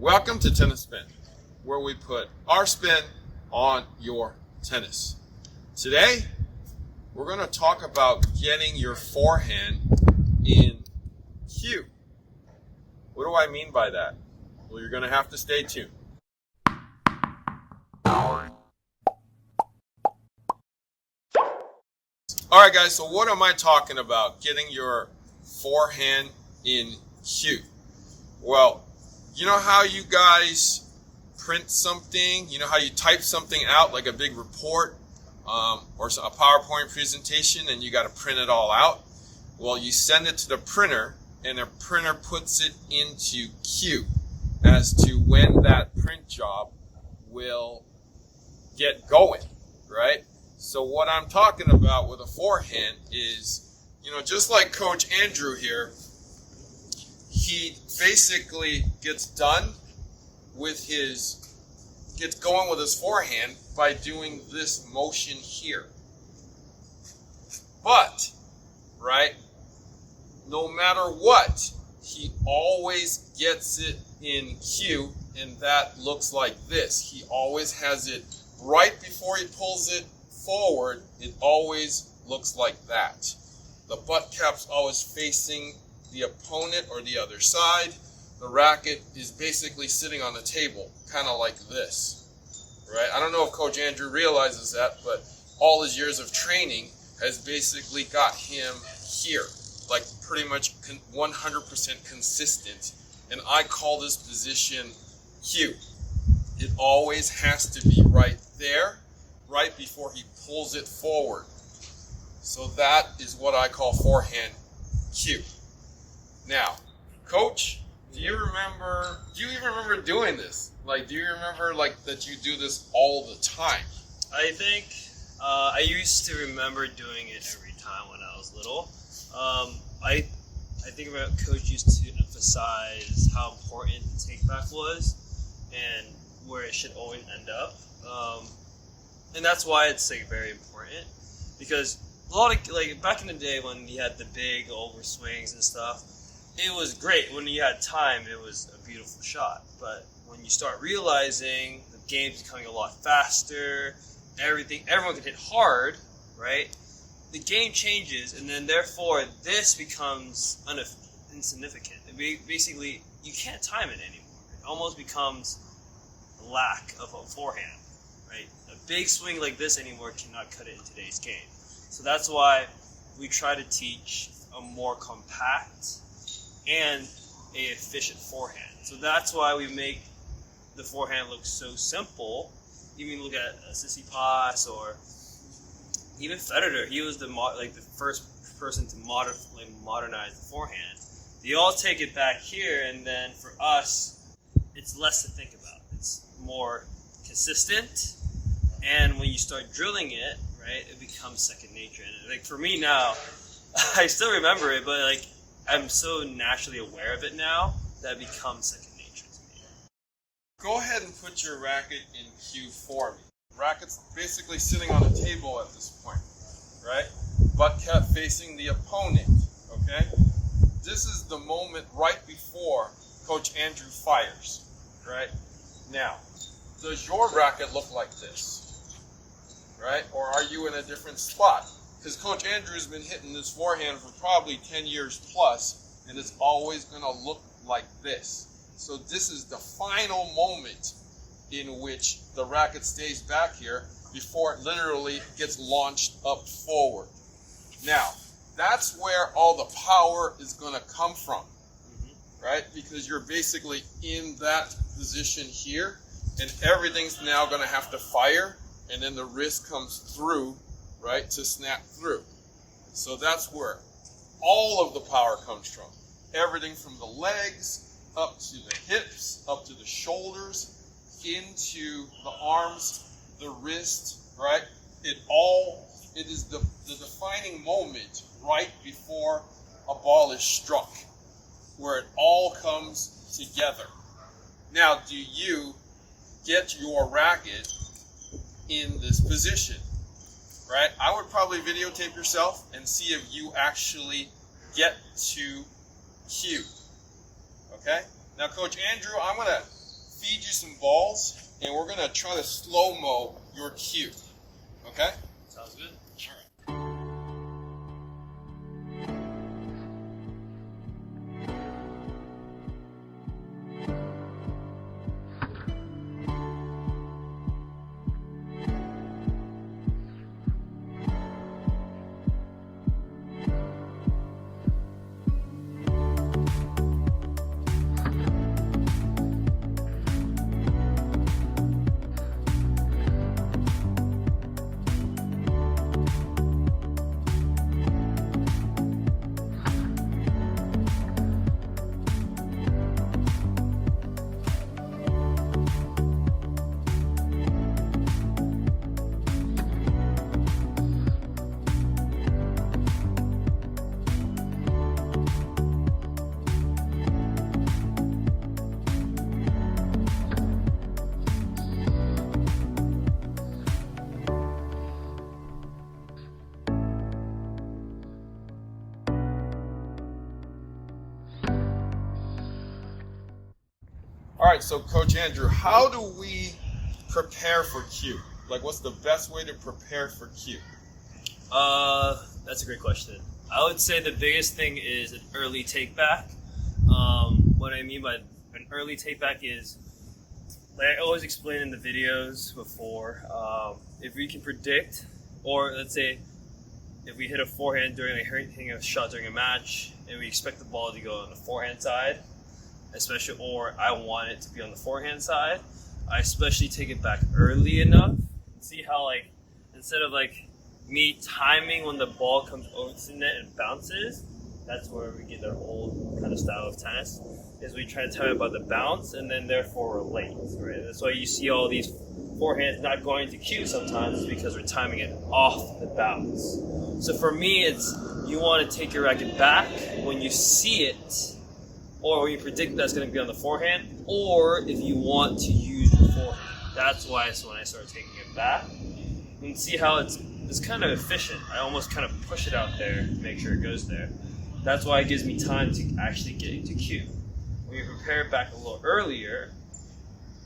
Welcome to Tennis Spin, where we put our spin on your tennis. Today, we're going to talk about getting your forehand in cue. What do I mean by that? Well, you're going to have to stay tuned. Alright guys, so what am I talking about? Getting your forehand in cue. Well, you know how you guys print something? You know how you type something out like a big report or a PowerPoint presentation and you got to print it all out? Well, you send it to the printer and the printer puts it into cue as to when that print job will get going, right? So what I'm talking about with a forehand is, just like Coach Andrew here, he basically gets going with his forehand by doing this motion here. But, right, no matter what, he always gets it in cue, and that looks like this. He always has it right before he pulls it forward. It always looks like that. The butt cap's always facing the opponent or the other side. The racket is basically sitting on the table, kind of like this, right? I don't know if Coach Andrew realizes that, but all his years of training has basically got him here, like pretty much 100% consistent. And I call this position cue. It always has to be right there, right before he pulls it forward. So that is what I call forehand cue. Now, Coach, do you even remember doing this? Do you remember that you do this all the time? I think I used to remember doing it every time when I was little. I think about Coach used to emphasize how important the take back was and where it should always end up. And that's why it's very important, because a lot of back in the day when you had the big over swings and stuff, it was great. When you had time, it was a beautiful shot. But when you start realizing the game's becoming a lot faster, everyone can hit hard, right? The game changes, and then therefore this becomes insignificant. Basically, you can't time it anymore. It almost becomes a lack of a forehand, right? A big swing like this anymore cannot cut it in today's game. So that's why we try to teach a more compact and a efficient forehand. So that's why we make the forehand look so simple. Even look at Tsitsipas or even Federer. He was the first person to modernize the forehand. They all take it back here, and then for us, it's less to think about. It's more consistent, and when you start drilling it, right, it becomes second nature. And for me now, I still remember it, but I'm so naturally aware of it now that it becomes second nature to me. Go ahead and put your racket in cue for me. The racket's basically sitting on the table at this point, right? Butt cap facing the opponent, okay? This is the moment right before Coach Andrew fires, right? Now, does your racket look like this, right? Or are you in a different spot? Because Coach Andrew's been hitting this forehand for probably 10 years plus, and it's always going to look like this. So this is the final moment in which the racket stays back here before it literally gets launched up forward. Now, that's where all the power is going to come from, right? Because you're basically in that position here, and everything's now going to have to fire, and then the wrist comes through, right, to snap through. So that's where all of the power comes from. Everything from the legs, up to the hips, up to the shoulders, into the arms, the wrist, right? It is the defining moment right before a ball is struck, where it all comes together. Now, do you get your racket in this position? Right? I would probably videotape yourself and see if you actually get to cue. Okay? Now, Coach Andrew, I'm going to feed you some balls, and we're gonna try to slow-mo your cue. Okay? Sounds good. All right, so Coach Andrew, how do we prepare for cue? Like, what's the best way to prepare for cue? That's a great question. I would say the biggest thing is an early take back. What I mean by an early take back is, like I always explain in the videos before, if we can predict, or let's say if we hit a forehand during hitting a shot during a match, and we expect the ball to go on the forehand side, especially, or I want it to be on the forehand side, I especially take it back early enough. See how, like, instead of like me timing when the ball comes over to the net and bounces, that's where we get our old kind of style of tennis, is we try to time it by the bounce, and then therefore we're late, right? That's why you see all these forehands not going to cue sometimes, is because we're timing it off the bounce. So for me, it's, you want to take your racket back when you see it, or when you predict that's going to be on the forehand, or if you want to use your forehand. That's why it's when I start taking it back. And see how it's kind of efficient. I almost kind of push it out there to make sure it goes there. That's why it gives me time to actually get into cue. When you prepare it back a little earlier,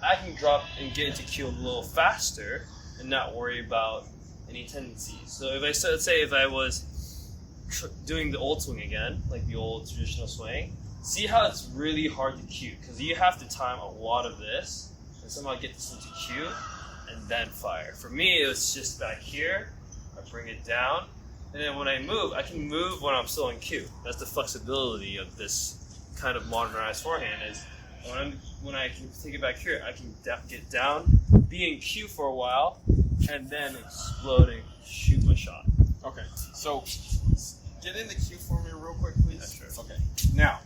I can drop and get into cue a little faster and not worry about any tendencies. So if let's say if I was doing the old swing again, like the old traditional swing, see how it's really hard to cue, because you have to time a lot of this and somehow get this into cue and then fire. For me, it was just back here, I bring it down, and then when I move, I can move when I'm still in cue. That's the flexibility of this kind of modernized forehand, is when I can take it back here, I can get down, be in cue for a while, and then explode and shoot my shot. Okay, so get into cue for me real quick, please. Yeah, sure. Okay, now,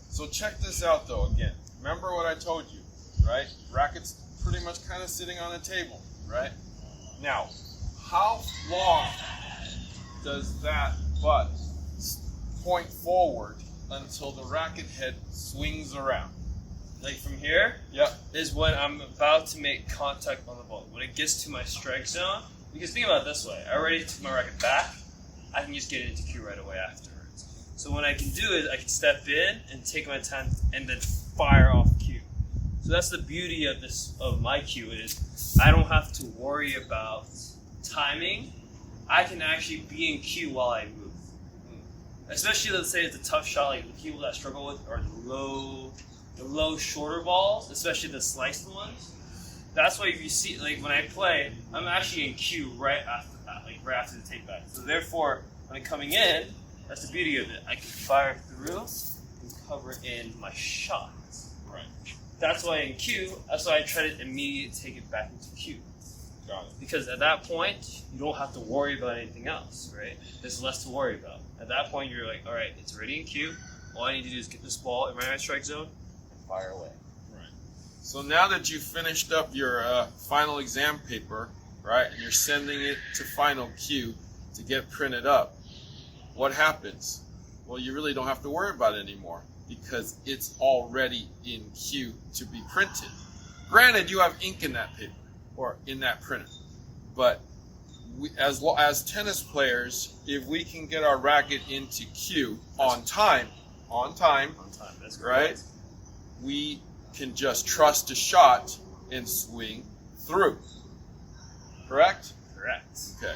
so check this out though again. Remember what I told you, right? Racket's pretty much kind of sitting on a table, right? Now, how long does that butt point forward until the racket head swings around? Like from here, Yep. is when I'm about to make contact on the ball. When it gets to my strike zone, because think about it this way, I already took my racket back, I can just get into cue right away afterwards. So what I can do is I can step in and take my time and then fire off cue. So that's the beauty of my cue, is I don't have to worry about timing. I can actually be in cue while I move. Especially, let's say it's a tough shot, like the people that struggle with are the low shorter balls, especially the sliced ones. That's why if you see, like when I play, I'm actually in cue right after that, like right after the take back. So therefore, when I'm coming in, that's the beauty of it. I can fire through and cover in my shots. Right. That's why in cue, that's why I try to immediately take it back into cue. Got it. Because at that point, you don't have to worry about anything else, right? There's less to worry about. At that point, you're like, all right, it's already in cue. All I need to do is get this ball in my strike zone and fire away. Right. So now that you've finished up your final exam paper, right, and you're sending it to final cue to get printed up, what happens? Well, you really don't have to worry about it anymore because it's already in cue to be printed. Granted, you have ink in that paper or in that printer, but as tennis players, if we can get our racket into cue on time, On time, that's right? correct. We can just trust a shot and swing through. Correct? Correct. Okay.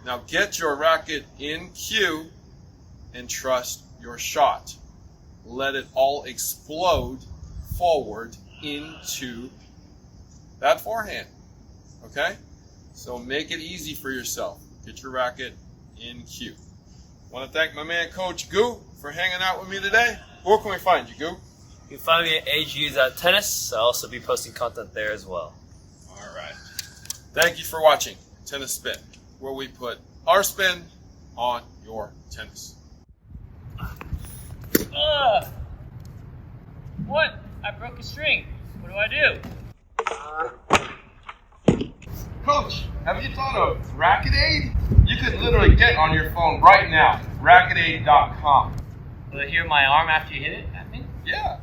Now get your racket in cue and trust your shot. Let it all explode forward into that forehand. Okay? So make it easy for yourself. Get your racket in cue. I want to thank my man Coach Goo for hanging out with me today. Where can we find you, Goo? You can find me at AGU's.tennis. I'll also be posting content there as well. All right. Thank you for watching Tennis Spin, where we put our spin on your tennis. What? I broke a string. What do I do? Coach, have you thought of Racket Aid? You could literally get on your phone right now, racketaid.com. Will it hear my arm after you hit it at me? Yeah.